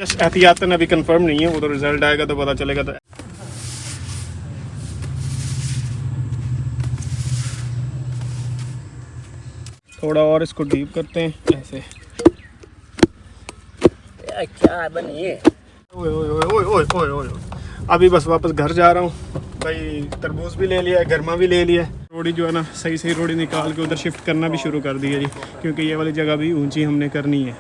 Just एहतियातन अभी confirm नहीं है, वो तो रिजल्ट आएगा तो पता चलेगा। तो थोड़ा और इसको डीप करते हैं ऐसे। क्या बनी? ओए ओए ओए ओए ओए ओए ओए। अभी बस वापस घर जा रहा हूँ भाई। तरबूज भी ले लिया है, गरमा भी ले लिया है। रोड़ी जो है ना सही रोड़ी निकाल के उधर शिफ्ट करना भी शुरू कर दी है जी, क्योंकि ये वाली जगह भी ऊंची हमने करनी है।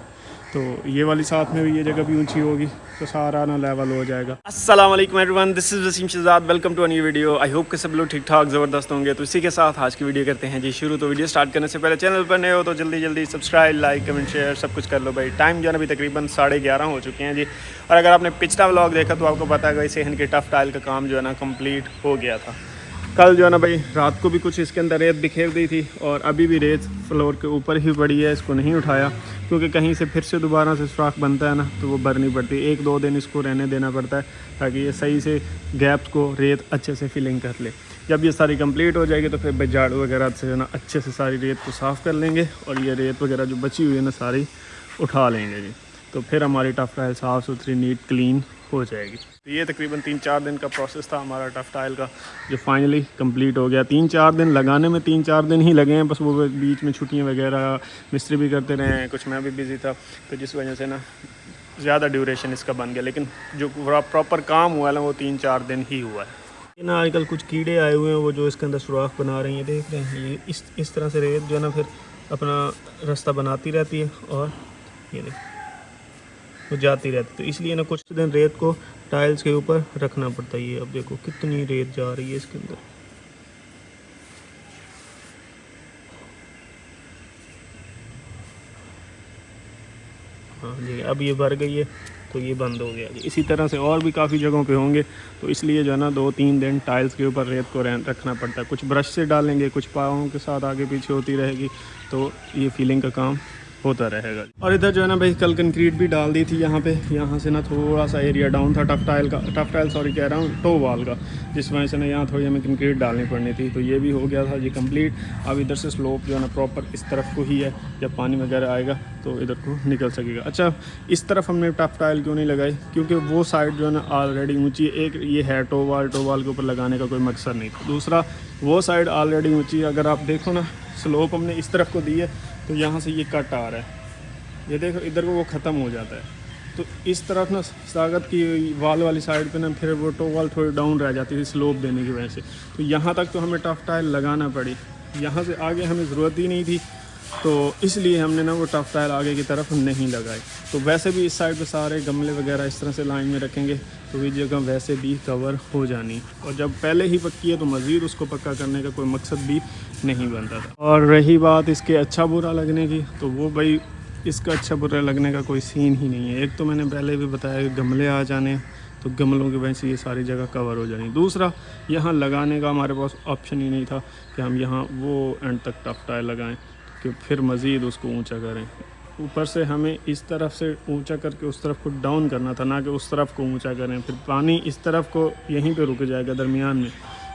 तो ये वाली साथ में भी ये जगह भी ऊंची होगी तो सारा ना लेवल हो जाएगा। अस्सलाम वालेकुम everyone, this is Waseem Shahzad, welcome to a new video. I hope कि सब लोग ठीक ठाक ज़बरदस्त होंगे। तो इसी के साथ आज की वीडियो करते हैं जी शुरू। तो वीडियो स्टार्ट करने से पहले चैनल पर नए हो तो जल्दी सब्सक्राइब, लाइक, कमेंट, शेयर सब कुछ कर लो भाई। टाइम जो है अभी तकरीबन 11:30 हो चुके हैं जी। और अगर आपने पिछला व्लॉग देखा तो आपको पता है सेहन के टफ टाइल का काम जो है ना कम्प्लीट हो गया था। कल जो है ना भाई रात को भी कुछ इसके अंदर रेत बिखेर दी थी और अभी भी रेत फ्लोर के ऊपर ही पड़ी है। इसको नहीं उठाया क्योंकि कहीं से फिर से दोबारा से सुराख बनता है ना तो वो भरनी पड़ती है। 1-2 दिन इसको रहने देना पड़ता है ताकि ये सही से गैप्स को रेत अच्छे से फिलिंग कर ले। जब ये सारी कंप्लीट हो जाएगी तो फिर भाई झाड़ू वगैरह से ना अच्छे से सारी रेत को साफ़ कर लेंगे और ये रेत वगैरह जो बची हुई है ना सारी उठा लेंगे जी। तो फिर हमारी टफ टाइल साफ़ सुथरी नीट क्लीन हो जाएगी। तो ये तकरीबन 3-4 दिन का प्रोसेस था हमारा टफ टाइल का, जो फाइनली कंप्लीट हो गया। 3-4 दिन लगाने में 3-4 दिन ही लगे हैं बस। वो बीच में छुट्टियां वगैरह मिस्त्री भी करते रहे हैं, कुछ मैं भी बिज़ी था, तो जिस वजह से ना ज़्यादा ड्यूरेशन इसका बन गया। लेकिन जो प्रॉपर काम हुआ है वो 3-4 दिन ही हुआ है। ये ना आजकल कुछ कीड़े आए हुए हैं वो जो इसके अंदर सुराख बना रहे हैं, देख रहे हैं। ये इस तरह से रेत जो है ना फिर अपना रास्ता बनाती रहती है और ये देख वो जाती रहती। तो इसलिए ना कुछ दिन रेत को टाइल्स के ऊपर रखना पड़ता है। ये अब देखो कितनी रेत जा रही है इसके अंदर। हाँ जी, अब ये भर गई है तो ये बंद हो गया जी। इसी तरह से और भी काफ़ी जगहों पे होंगे तो इसलिए जो है ना 2-3 दिन टाइल्स के ऊपर रेत को रखना पड़ता है। कुछ ब्रश से डालेंगे, कुछ पाँवों के साथ आगे पीछे होती रहेगी तो ये फीलिंग का काम होता रहेगा। और इधर जो है ना भाई कल कंक्रीट भी डाल दी थी यहाँ पे। यहाँ से ना थोड़ा सा एरिया डाउन था टफ टाइल सॉरी कह रहा हूँ टो वाल का, जिस वजह से ना यहाँ थोड़ी हमें कंक्रीट डालनी पड़नी थी। तो ये भी हो गया था जी कंप्लीट। अब इधर से स्लोप जो है ना प्रॉपर इस तरफ को ही है, जब पानी वगैरह आएगा तो इधर को निकल सकेगा। अच्छा, इस तरफ हमने टफ टाइल क्यों नहीं लगाई? क्योंकि वो साइड जो है ना ऑलरेडी ऊँची, एक ये है टो वाल के ऊपर लगाने का कोई मकसद नहीं था। दूसरा वो साइड ऑलरेडी ऊँची। अगर आप देखो ना स्लोप हमने इस तरफ को दी है तो यहाँ से ये कट आ रहा है, ये देखो इधर को वो ख़त्म हो जाता है। तो इस तरफ ना सागत की वाल वाली साइड पे ना फिर वो टो वाल थोड़ी डाउन रह जाती थी स्लोप देने की वजह से। तो यहाँ तक तो हमें टफ टाइल लगाना पड़ी, यहाँ से आगे हमें ज़रूरत ही नहीं थी तो इसलिए हमने ना वो टफ टाइल आगे की तरफ नहीं लगाई। तो वैसे भी इस साइड पे सारे गमले वगैरह इस तरह से लाइन में रखेंगे तो ये जगह वैसे भी कवर हो जानी। और जब पहले ही पक्की है तो मज़ीद उसको पक्का करने का कोई मकसद भी नहीं बनता था। और रही बात इसके अच्छा बुरा लगने की, तो वो भाई इसका अच्छा बुरा लगने का कोई सीन ही नहीं है। एक तो मैंने पहले भी बताया कि गमले आ जाने तो गमलों की वजह से ये सारी जगह कवर हो जानी। दूसरा यहाँ लगाने का हमारे पास ऑप्शन ही नहीं था कि हम यहाँ वो एंड तक टफ टाइल लगाएं कि फिर मज़ीद उसको ऊंचा करें। ऊपर से हमें इस तरफ से ऊंचा करके उस तरफ को डाउन करना था, ना कि उस तरफ को ऊंचा करें। फिर पानी इस तरफ को यहीं पे रुक जाएगा दरमियान में।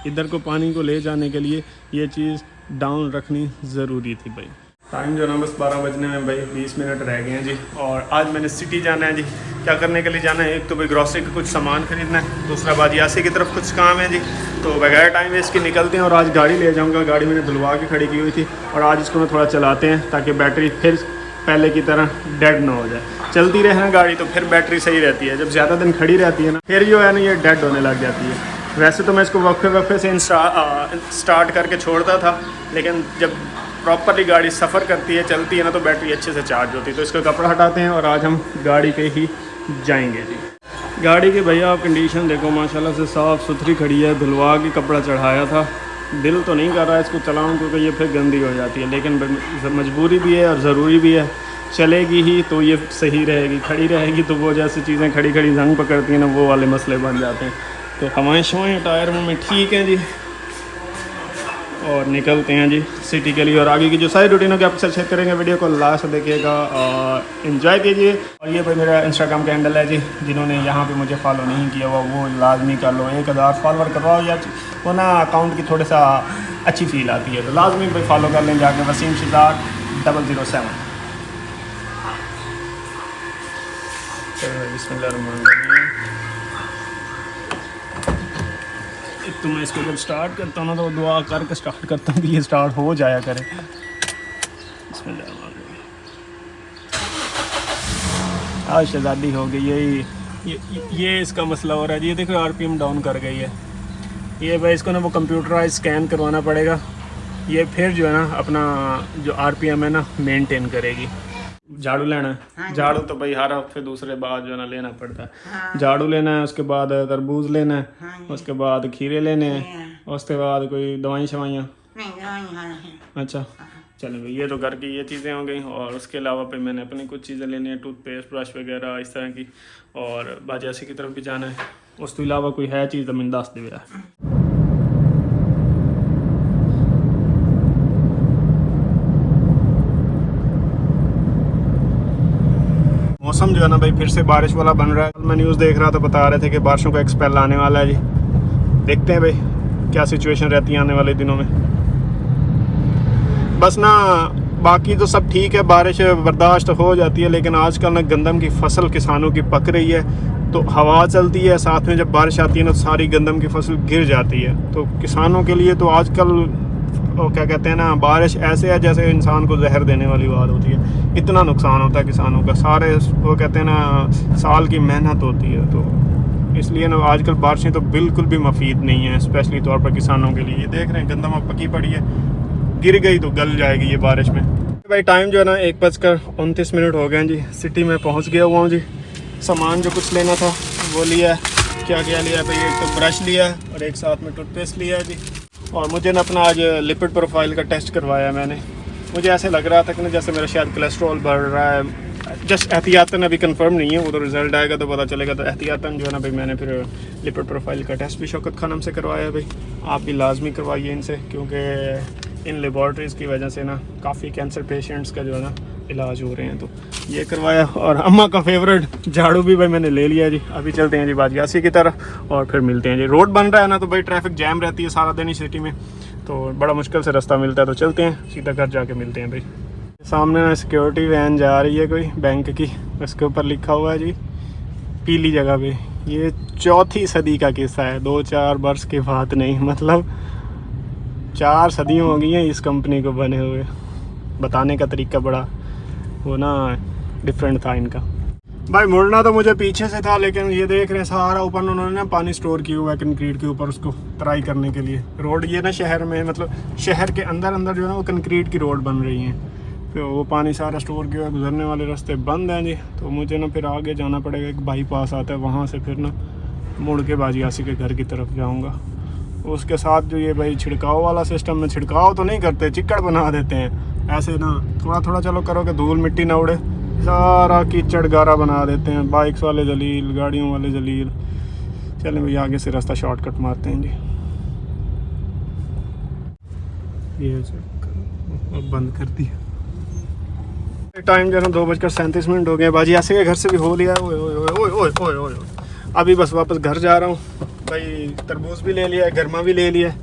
इधर को पानी को ले जाने के लिए ये चीज़ डाउन रखनी ज़रूरी थी भाई। टाइम जो ना बस 12 बजने में भाई 20 मिनट रह गए हैं जी। और आज मैंने सिटी जाना है जी। क्या करने के लिए जाना है? एक तो भाई ग्रॉसरी का कुछ सामान खरीदना है, दूसरा बाजियासी की तरफ कुछ काम है जी। तो बगैर टाइम वेस्ट के निकलते हैं। और आज गाड़ी ले जाऊंगा, गाड़ी मैंने धुलवा के खड़ी की हुई थी और आज इसको ना थोड़ा चलाते हैं ताकि बैटरी फिर पहले की तरह डेड ना हो जाए। चलती रहे ना गाड़ी तो फिर बैटरी सही रहती है, जब ज़्यादा दिन खड़ी रहती है ना फिर जो है ना ये डेड होने लग जाती है। वैसे तो मैं इसको वक्फे से स्टार्ट करके छोड़ता था, लेकिन जब प्रॉपरली गाड़ी सफ़र करती है चलती है ना तो बैटरी अच्छे से चार्ज होती है। तो इसका कपड़ा हटाते हैं और आज हम गाड़ी पे ही जाएंगे जी। गाड़ी की भैया आप कंडीशन देखो माशाल्लाह से साफ़ सुथरी खड़ी है। धुलवा के कपड़ा चढ़ाया था, दिल तो नहीं कर रहा है इसको चलाऊं क्योंकि ये फिर गंदी हो जाती है, लेकिन मजबूरी भी है और ज़रूरी भी है। चलेगी ही तो ये सही रहेगी, खड़ी रहेगी तो वो जैसी चीज़ें खड़ी जंग पकड़ती हैं ना वो वाले मसले बन जाते हैं। तो हवाएं शवाएँ टायर में ठीक हैं जी और निकलते हैं जी सिटी के लिए। और आगे की जो सारी रूटीनों की आपके साथ शेयर करेंगे, वीडियो को लास्ट देखिएगा और इन्जॉय कीजिए। और ये भाई मेरा इंस्टाग्राम का हैंडल है जी, जिन्होंने यहाँ पे मुझे फॉलो नहीं किया हुआ वो लाजमी कर लो। 1000 फॉलोवर करवाओ या वो ना अकाउंट की थोड़ा सा अच्छी फील आती है तो लाजमी भाई फॉलो कर लें जाके, वसीम शहजाद 007। बिस्मिल्लाहिर्रहमानिर्रहीम। एक तो मैं इसको जब स्टार्ट करता हूँ ना तो दुआ करके स्टार्ट करता हूँ कि ये स्टार्ट हो जाया करे। बिस्मिल्लाहिर्रहमानिर्रहीम। आज शहजादी हो गई ये इसका मसला हो रहा है। ये देखो आरपीएम डाउन कर गई है। ये भाई इसको ना वो कंप्यूटराइज स्कैन करवाना पड़ेगा। ये फिर जो है ना अपना जो आरपीएम है ना मेंटेन करेगी। झाड़ू लेना है। हाँ झाड़ू तो भाई हर हफ्ते दूसरे बाद जो है ना लेना पड़ता है। हाँ। झाड़ू लेना है, उसके बाद तरबूज लेना है, हाँ जी। उसके बाद खीरे लेने हैं, हाँ। उसके बाद कोई दवाई शवाइयाँ। नहीं हाँ है। अच्छा चलो भाई ये तो घर की ये चीज़ें हो गई। और उसके अलावा फिर मैंने अपनी कुछ चीज़ें लेनी है, टूथपेस्ट ब्रश वगैरह इस तरह की। और बाजासी की तरफ भी जाना है। उस तो अलावा कोई है चीज़ तो मैंने दस दिया। मौसम जो है ना भाई फिर से बारिश वाला बन रहा है। मैं न्यूज़ देख रहा था, बता रहे थे कि बारिशों का एक स्पेल आने वाला है जी। देखते हैं भाई क्या सिचुएशन रहती है आने वाले दिनों में। बस ना बाकी तो सब ठीक है, बारिश बर्दाश्त हो जाती है, लेकिन आजकल ना गंदम की फसल किसानों की पक रही है। तो हवा चलती है, साथ में जब बारिश आती है ना तो सारी गंदम की फसल गिर जाती है। तो किसानों के लिए तो आजकल वो क्या कहते हैं ना, बारिश ऐसे है जैसे इंसान को जहर देने वाली बात होती है। इतना नुकसान होता है किसानों का, सारे वो कहते हैं ना साल की मेहनत होती है। तो इसलिए ना आजकल बारिशें तो बिल्कुल भी मुफीद नहीं है, स्पेशली तौर पर किसानों के लिए। ये देख रहे हैं गंदम अब पकी पड़ी है, गिर गई तो गल जाएगी ये बारिश में। भाई टाइम जो है ना 1:29 हो गए हैं जी। सिटी में पहुंच गया हुआ हूँ जी। सामान जो कुछ लेना था वो लिया है। क्या क्या लिया है भाई, एक तो ब्रश लिया है और एक साथ में टूथपेस्ट लिया है जी। और मुझे ना अपना आज लिपिड प्रोफाइल का टेस्ट करवाया मैंने। मुझे ऐसे लग रहा था कि ना जैसे मेरा शायद कोलेस्ट्रॉल बढ़ रहा है। जस्ट एहतियातन, अभी कंफर्म नहीं है, वो तो रिजल्ट आएगा तो पता चलेगा। तो एहतियातन जो है ना भाई मैंने फिर लिपिड प्रोफाइल का टेस्ट भी शौकत खानम से करवाया है भाई। आप भी लाजमी करवाइए इनसे, क्योंकि इन लेबॉर्ट्रीज़ की वजह से ना काफ़ी कैंसर पेशेंट्स का जो है ना इलाज हो रहे हैं। तो ये करवाया। और अम्मा का फेवरेट झाड़ू भी भाई मैंने ले लिया जी। अभी चलते हैं जी बाजियासी की तरफ और फिर मिलते हैं जी। रोड बन रहा है ना तो भाई ट्रैफिक जैम रहती है सारा दिन ही सिटी में, तो बड़ा मुश्किल से रास्ता मिलता है। तो चलते हैं, सीधा घर जाके मिलते हैं भाई। सामने ना सिक्योरिटी वैन जा रही है कोई बैंक की, उसके ऊपर लिखा हुआ है जी पीली जगह पे। ये 4वीं सदी का किस्सा है, 2-4 वर्ष की बात नहीं, मतलब 4 सदियों हो गई हैं इस कंपनी को बने हुए। बताने का तरीका बड़ा वो ना डिफरेंट था इनका। भाई मुड़ना तो मुझे पीछे से था, लेकिन ये देख रहे हैं सारा ऊपर उन्होंने ना पानी स्टोर किया हुआ है कंक्रीट के ऊपर, उसको ट्राई करने के लिए। रोड ये ना शहर में, मतलब शहर के अंदर अंदर जो है ना वो कंक्रीट की रोड बन रही है, तो वो पानी सारा स्टोर किया हुआ है। गुजरने वाले रास्ते बंद हैं जी, तो मुझे ना फिर आगे जाना पड़ेगा। एक बाईपास आता है, वहाँ से फिर ना मुड़ के बाजियासी के घर की तरफ जाऊँगा। उसके साथ जो ये भाई छिड़काव वाला सिस्टम में, छिड़काव तो नहीं करते, चिक्कड़ बना देते हैं ऐसे ना, थोड़ा थोड़ा चलो करो कि धूल मिट्टी ना उड़े, सारा कीचड़ गारा बना देते हैं। बाइक्स वाले जलील, गाड़ियों वाले जलील। चलें भाई आगे से रास्ता शॉर्टकट मारते हैं जी। ये बंद कर दिया। टाइम जो है 2:37 हो गए। बाजियासी के घर से भी हो लिया। ओए ओए ओए ओए ओए ओए, अभी बस वापस घर जा रहा हूँ भाई। तरबूज भी ले लिया है, गर्मा भी ले लिया है,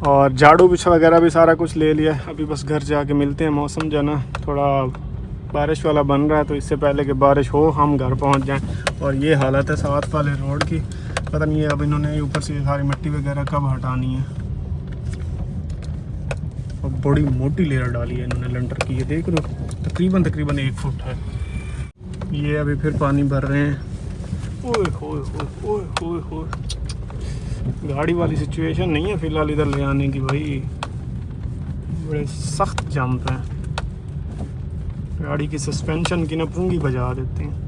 और झाड़ू बिछा वगैरह भी सारा कुछ ले लिया है। अभी बस घर जाके मिलते हैं। मौसम जो है ना थोड़ा बारिश वाला बन रहा है, तो इससे पहले कि बारिश हो हम घर पहुंच जाएं। और ये हालत है साथ वाले रोड की, पता नहीं है अब इन्होंने ऊपर से सारी मिट्टी वगैरह कब हटानी है। और बड़ी मोटी लेयर डाली है इन्होंने लंटर की, ये देख लो तकरीबन 1 फुट है। ये अभी फिर पानी भर रहे हैं। ओए होए होए ओए होए होए, गाड़ी वाली सिचुएशन नहीं है फ़िलहाल इधर ले आने की भाई, बड़े सख्त जंप हैं। गाड़ी की सस्पेंशन की ना पुंगी बजा देते हैं।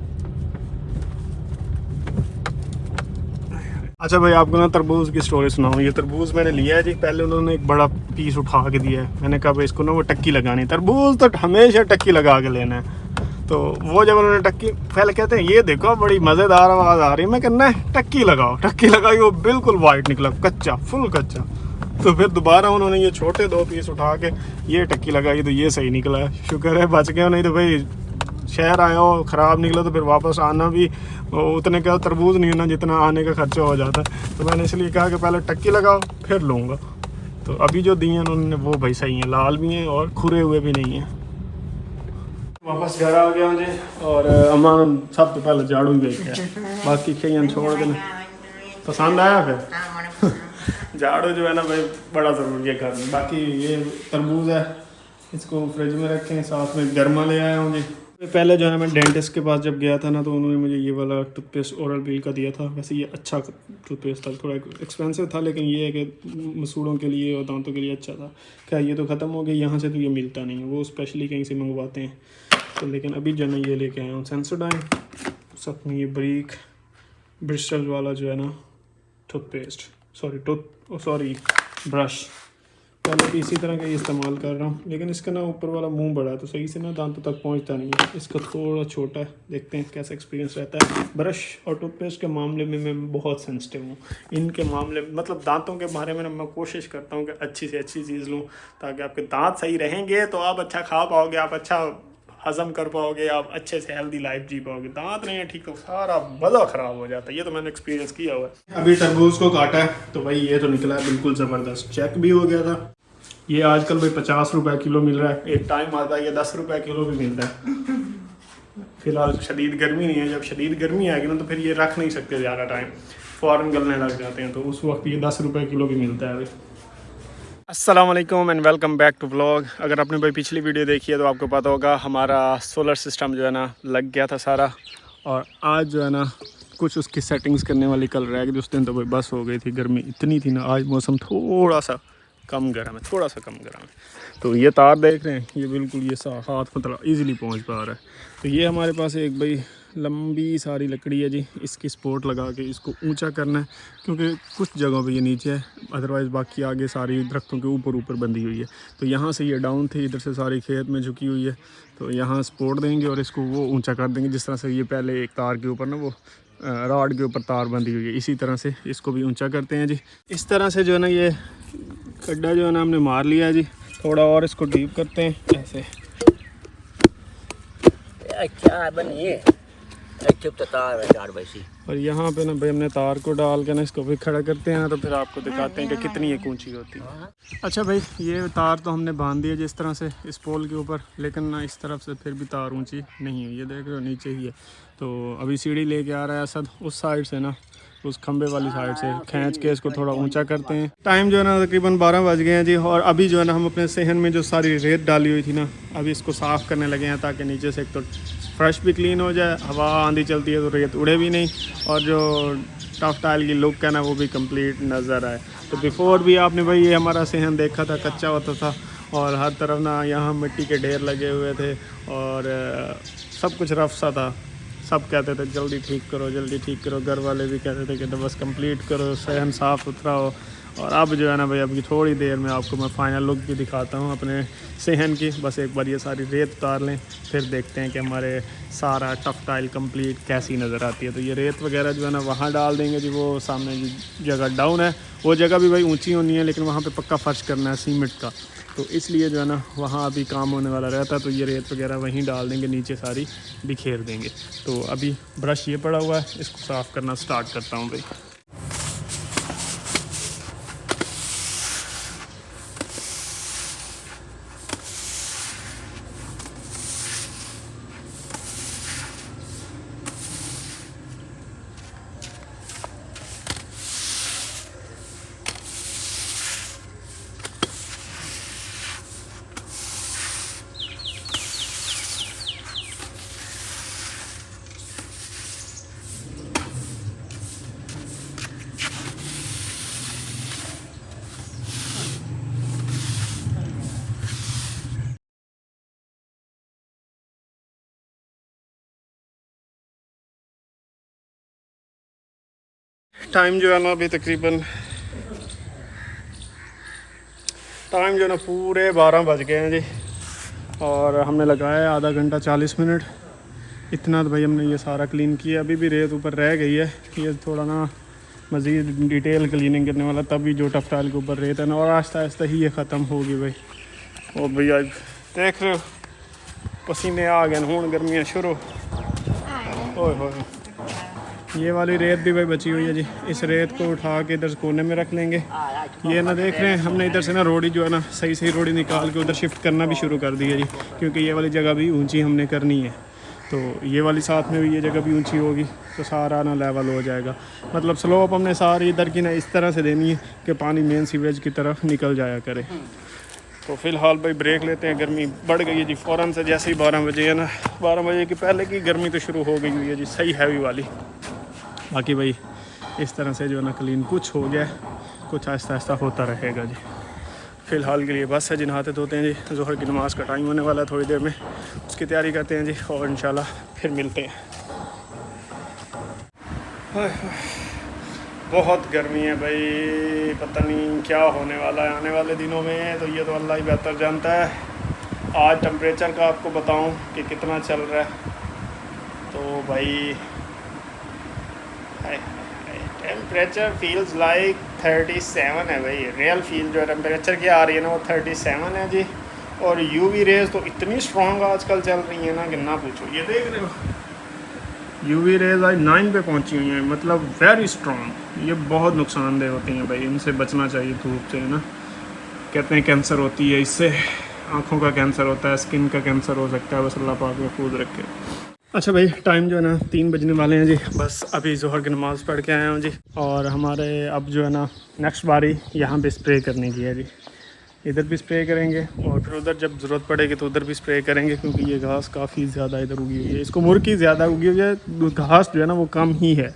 अच्छा भाई आपको ना तरबूज की स्टोरी सुनाऊँ। ये तरबूज मैंने लिया है जी। पहले उन्होंने एक बड़ा पीस उठा के दिया है, मैंने कहा भाई इसको ना वो टक्की लगानी। तरबूज तो हमेशा टक्की लगा के लेना है। तो वो जब उन्होंने टक्की, पहले कहते हैं ये देखो बड़ी मज़ेदार आवाज़ आ रही है, मैं कहना है टक्की लगाओ। टक्की लगाई, वो बिल्कुल वाइट निकला, कच्चा, फुल कच्चा। तो फिर दोबारा उन्होंने ये छोटे 2 पीस उठा के ये टक्की लगाई, तो ये सही निकला है। शुक्र है बच गया, नहीं तो भाई शहर आया हो ख़राब निकला तो फिर वापस आना भी उतने का तरबूज नहीं होना जितना आने का खर्चा हो जाता है। तो मैंने इसलिए कहा कि पहले टक्की लगाओ फिर लूँगा। तो अभी जो दिए हैं उन्होंने वो भाई सही हैं, लाल भी हैं और खुरे हुए भी नहीं हैं। वापस घर आ गया मुझे और अम्मा सब तो पहले झाड़ू ही देख गया, बाकी खेन छोड़ देना। पसंद आया फिर झाड़ू जो है ना भाई बड़ा ज़रूरी है घर में। बाकी ये तरबूज है, इसको फ्रिज में रखें, साथ में गर्मा ले आया मुझे। पहले जो है मैं डेंटिस्ट के पास जब गया था ना तो उन्होंने मुझे ये वाला टूथपेस्ट ओरल व्हील का दिया था। वैसे ये अच्छा टूथपेस्ट था, थोड़ा एक्सपेंसिव था, लेकिन ये है कि मसूड़ों के लिए और दांतों के लिए अच्छा था। क्या ये तो ख़त्म हो गया, यहाँ से तो ये मिलता नहीं है, वो स्पेशली कहीं से मंगवाते हैं। तो लेकिन अभी जो है ना ये लेके आया हूँ सेंसोडाइन, साथ में ये ब्रीक ब्रिस्टल वाला जो है ना टूथपेस्ट, सॉरी ब्रश। पहले भी इसी तरह का ये इस्तेमाल कर रहा हूँ, लेकिन इसका ना ऊपर वाला मुंह बड़ा है तो सही से ना दांतों तक पहुँचता नहीं है। इसका थोड़ा छोटा है, देखते हैं कैसा एक्सपीरियंस रहता है। ब्रश और टूथपेस्ट के मामले में मैं बहुत सेंसिटिव हूँ। इनके मामले में मतलब दांतों के बारे में ना मैं कोशिश करता हूँ कि अच्छी से अच्छी चीज़ लूँ, ताकि आपके दांत सही रहेंगे तो आप अच्छा खा पाओगे, आप अच्छा हज़म कर पाओगे, आप अच्छे से हेल्दी लाइफ जी पाओगे। दांत नहीं है ठीक तो सारा भला ख़राब हो जाता है, ये तो मैंने एक्सपीरियंस किया हुआ है। अभी तरबूज को काटा है तो भाई ये तो निकला है बिल्कुल ज़बरदस्त, चेक भी हो गया था। ये आजकल भाई 50 रुपये किलो मिल रहा है, एक टाइम आता है ये 10 रुपये किलो भी मिलता है। फिलहाल शदीद गर्मी नहीं है, जब शदीद गर्मी आएगी ना तो फिर ये रख नहीं सकते ज़्यादा टाइम, फ़ौरन गलने लग जाते हैं, तो उस वक्त ये 10 रुपये किलो भी मिलता है अभी। अस्सलाम वालेकुम and welcome back to vlog. अगर आपने भाई पिछली वीडियो देखी है तो आपको पता होगा हमारा सोलर सिस्टम जो है ना लग गया था सारा, और आज जो है ना कुछ उसकी सेटिंग्स करने वाली कल रह गई। उस दिन तो भाई बस हो गई थी, गर्मी इतनी थी ना। आज मौसम थोड़ा सा कम गर्म है, थोड़ा सा कम गर्म है। तो ये तार देख रहे हैं, ये बिल्कुल ये हाथ मतलब ईज़िली पहुंच पा रहा है। तो ये हमारे पास एक भाई लंबी सारी लकड़ी है जी, इसकी सपोर्ट लगा के इसको ऊंचा करना है, क्योंकि कुछ जगहों पे ये नीचे है, अदरवाइज़ बाकी आगे सारी दरख्तों के ऊपर बंधी हुई है। तो यहाँ से ये डाउन थी, इधर से सारी खेत में झुकी हुई है, तो यहाँ सपोर्ट देंगे और इसको वो ऊंचा कर देंगे। जिस तरह से ये पहले एक तार के ऊपर ना वो रॉड के ऊपर तार बंधी हुई है, इसी तरह से इसको भी ऊँचा करते हैं जी। इस तरह से जो है ना ये गड्ढा जो है ना हमने मार लिया है जी, थोड़ा और इसको डीप करते हैं ऐसे। अच्छा बनी अच्छे तो तार है 4 वैसी। और यहाँ पे ना भाई हमने तार को डाल के ना इसको भी खड़ा करते हैं, तो फिर आपको दिखाते हैं कि कितनी एक ऊंची होती है। अच्छा भाई ये तार तो हमने बांध दिया जिस तरह से इस पोल के ऊपर, लेकिन ना इस तरफ से फिर भी तार ऊंची नहीं हुई, ये देख रहे हो नीचे ही है। तो अभी सीढ़ी लेके आ रहा है असद उस साइड से ना, उस खंबे वाली साइड से खींच के इसको थोड़ा ऊंचा करते हैं। टाइम जो है ना तकरीबन 12 बज गए हैं जी, और अभी जो है ना हम अपने सहन में जो सारी रेत डाली हुई थी ना, अभी इसको साफ़ करने लगे हैं, ताकि नीचे से एक तो फ्रेश भी क्लीन हो जाए, हवा आंधी चलती है तो रेत उड़े भी नहीं, और जो टफ टाइल की लुक है ना वो भी कंप्लीट नज़र आए। तो बिफोर भी आपने भाई ये हमारा सहन देखा था, कच्चा होता था और हर तरफ ना यहाँ मिट्टी के ढेर लगे हुए थे और सब कुछ रफ सा था। सब कहते थे जल्दी ठीक करो, जल्दी ठीक करो, घर वाले भी कहते थे कि तो बस कंप्लीट करो, सहन साफ़ सुथरा हो। और अब जो है ना भाई अभी थोड़ी देर में आपको मैं फ़ाइनल लुक भी दिखाता हूँ अपने सहन की। बस एक बार ये सारी रेत उतार लें, फिर देखते हैं कि हमारे सारा टफ टाइल कंप्लीट कैसी नज़र आती है। तो ये रेत वगैरह जो है ना वहाँ डाल देंगे जी, वो सामने जो जगह डाउन है वो जगह भी भाई ऊंची होनी है, लेकिन वहाँ पे पक्का फर्श करना है सीमेंट का, तो इसलिए जो है ना वहाँ अभी काम होने वाला रहता है। तो ये रेत वगैरह वहीं डाल देंगे, नीचे सारी बिखेर देंगे। तो अभी ब्रश ये पड़ा हुआ है, इसको साफ़ करना स्टार्ट करता हूँ भाई। टाइम जो है ना अभी तकरीबन टाइम जो है ना पूरे 12 बज गए हैं जी, और हमने लगाया है आधा घंटा 40 मिनट। इतना तो भाई हमने ये सारा क्लीन किया, अभी भी रेत ऊपर रह गई है, ये थोड़ा ना मज़ीद डिटेल क्लीनिंग करने वाला, तभी जो टफ टाइल के ऊपर रेत है ना, और आहिस्ता आहिस्ता ही ये ख़त्म होगी भाई। ओ भैया देख रहे हो पसीने आ गए, हूँ गर्मियाँ शुरू। ओए होए ये वाली रेत भी भाई बची हुई है जी, इस रेत को उठा के इधर कोने में रख लेंगे। ये ना देख रहे हैं हमने इधर से ना रोड़ी जो है ना सही रोड़ी निकाल के उधर शिफ्ट करना भी शुरू कर दी है जी, क्योंकि ये वाली जगह भी ऊंची हमने करनी है। तो ये वाली साथ में भी ये जगह भी ऊंची होगी तो सारा ना लेवल हो जाएगा। मतलब स्लोप हमने सारी इधर की ना इस तरह से देनी है कि पानी मेन सीवेज की तरफ निकल जाया करे। तो फ़िलहाल भाई ब्रेक लेते हैं, गर्मी बढ़ गई है जी फ़ौरन से, जैसे ही 12 बजे है ना, 12 बजे की पहले की गर्मी तो शुरू हो गई हुई है जी, सही हैवी वाली। बाकी भाई इस तरह से जो है ना क्लीन कुछ हो गया, कुछ आहिस्ता आहिस्ता होता रहेगा जी। फ़िलहाल के लिए बस है जी, नहाते धोते हैं जी, ज़ोहर की नमाज़ का टाइम होने वाला है थोड़ी देर में, उसकी तैयारी करते हैं जी और इंशाल्लाह फिर मिलते हैं। बहुत गर्मी है भाई, पता नहीं क्या होने वाला है आने वाले दिनों में, तो ये तो अल्लाह ही बेहतर जानता है। आज टेम्परेचर का आपको बताऊं कि कितना चल रहा है, तो भाई टेम्परेचर फील्स लाइक 37 है भाई, रियल फील जो है टेम्परेचर की आ रही है ना वो 37 है जी। और यूवी रेज़ तो इतनी स्ट्रॉन्ग आजकल चल रही है ना कि ना पूछो। ये देख रहे हो यूवी रेज़ आज 9 पे पहुंची हुई हैं, मतलब वेरी स्ट्रॉन्ग। ये बहुत नुकसानदेह होती हैं भाई, इनसे बचना चाहिए धूप से, है ना। कहते हैं कैंसर होती है इससे, आँखों का कैंसर होता है, स्किन का कैंसर हो सकता है, बस अल्लाह पाक महफूज रखे। अच्छा भाई टाइम जो है ना 3 बजने वाले हैं जी, बस अभी ज़ोहर की नमाज़ पढ़ के आया हूँ जी। और हमारे अब जो है ना नेक्स्ट बारी यहाँ पे स्प्रे करने की है जी, इधर भी स्प्रे करेंगे और फिर उधर जब ज़रूरत पड़ेगी तो उधर भी स्प्रे करेंगे, क्योंकि ये घास काफ़ी ज़्यादा इधर उगी हुई है। इसको मुर्गी ज़्यादा उगी हुई है, घास जो है ना वो कम ही है।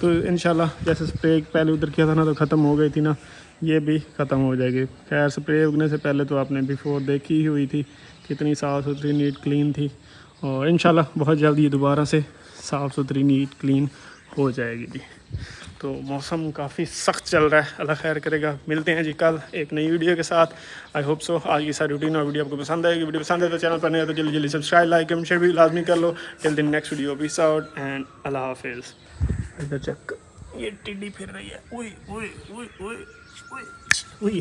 तो इंशाल्लाह जैसे स्प्रे पहले उधर किया था ना तो ख़त्म हो गई थी ना, ये भी ख़त्म हो जाएगी। खैर स्प्रे उगने से पहले तो आपने बिफोर देखी ही हुई थी कितनी साफ़ सुथरी नीट क्लीन थी, और इंशाल्लाह बहुत जल्द ये दोबारा से साफ़ सुथरी नीट क्लीन हो जाएगी जी। तो मौसम काफ़ी सख्त चल रहा है, अल्लाह खैर करेगा। मिलते हैं जी कल एक नई वीडियो के साथ। आई होप सो आज की सारी रूटीन और वीडियो आपको पसंद आएगी। वीडियो पसंद है तो चैनल पर नहीं है तो जल्दी जल्दी सब्सक्राइब, लाइक, कमेंट, शेयर भी लाजमी कर लो। Till then next video, peace out and अल्लाह हाफिज़। इधर चेक, ये टिड्डी फिर रही है, ओए ओए ओए ओए ओए ओए।